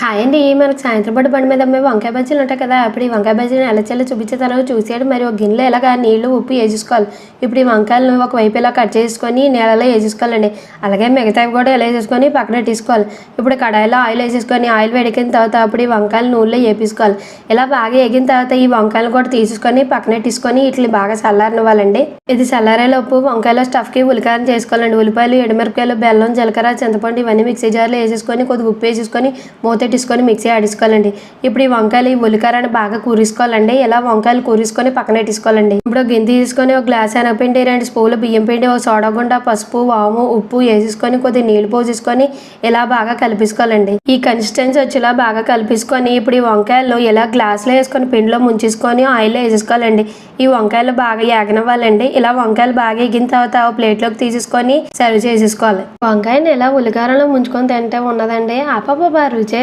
Hi అండి. మనకు సాయంత్రం పూట బండి మీద అమ్మే వంకాయ బజ్జీలు ఉంటాయి కదా! అప్పుడు ఈ వంకాయ బజ్జీలను ఎలా చేయాలో చూపించే తర్వాత చూసేయండి. మరి ఒక గిన్నెలో ఇలాగా నీళ్లు, ఉప్పు ఏసేసుకోవాలి. ఇప్పుడు ఈ వంకాయలను ఒకవైపు ఇలా కట్ చేసుకొని నీళ్ళలో ఏసేసుకోవాలండి. అలాగే మిగతావి కూడా ఇలా ఏసేసుకొని పక్కన పెట్టేసుకోవాలి. ఇప్పుడు కడాయిలో ఆయిల్ ఏసేసుకొని ఆయిల్ వేడెక్కిన తర్వాత అప్పుడు ఈ వంకాయలు నూనెలో ఏపేసుకోవాలి. ఇలా బాగా ఏగిన తర్వాత ఈ వంకాయలు కూడా తీసేసుకొని పక్కన పెట్టేసుకొని వీటిని బాగా చల్లారనివ్వాలండి. ఇది చల్లారేలోపు వంకాయల స్టఫ్కి ఉల్లికారం చేసుకోవాలండి. ఉల్లిపాయలు, ఎండుమిరపకాయలు, బెల్లం, జీలకర్ర, చింతపండు ఇవన్నీ మిక్సీ జార్లో వేసేసుకొని కొద్దిగా ఉప్పు వేసేసుకొని మూతెట్టేసుకొని మిక్సీ ఆడేసుకోవాలండి. ఇప్పుడు ఈ వంకాయలు ఈ ఉల్లికారాన్ని బాగా కూరేసుకోవాలండి. ఇలా వంకాయలు కూరేసుకొని పక్కన పెట్టేసుకోవాలండి. ఇప్పుడు గిన్నె తీసుకొని ఒక గ్లాస్ శనగపిండి, 2 స్పూన్లు బియ్యం పిండి, ఒక సోడా గుండ, పసుపు, వాము, ఉప్పు వేసేసుకొని కొద్దిగా నీళ్లు పోసేసుకొని ఇలా బాగా కలిపేసుకోవాలండి. ఈ కన్సిస్టెన్సీ వచ్చేలా బాగా కలిపేసుకొని ఇప్పుడు ఈ వంకాయలు ఇలా గ్లాసులో వేసుకొని పిండిలో ముంచేసుకొని ఆయిల్లో వేసేసుకోవాలండి. ఈ వంకాయలు బాగా ఏగనివ్వాలండి. ఇలా వంకాయలు బాగా ఎగిన తర్వాత ప్లేట్లోకి తీసేసుకొని సర్వ్ చేసేసుకోవాలి. వంకాయని ఇలా ఉల్లికారంలో ముంచుకొని తింటే ఉన్నదండి అబ్బబ్బా రుచి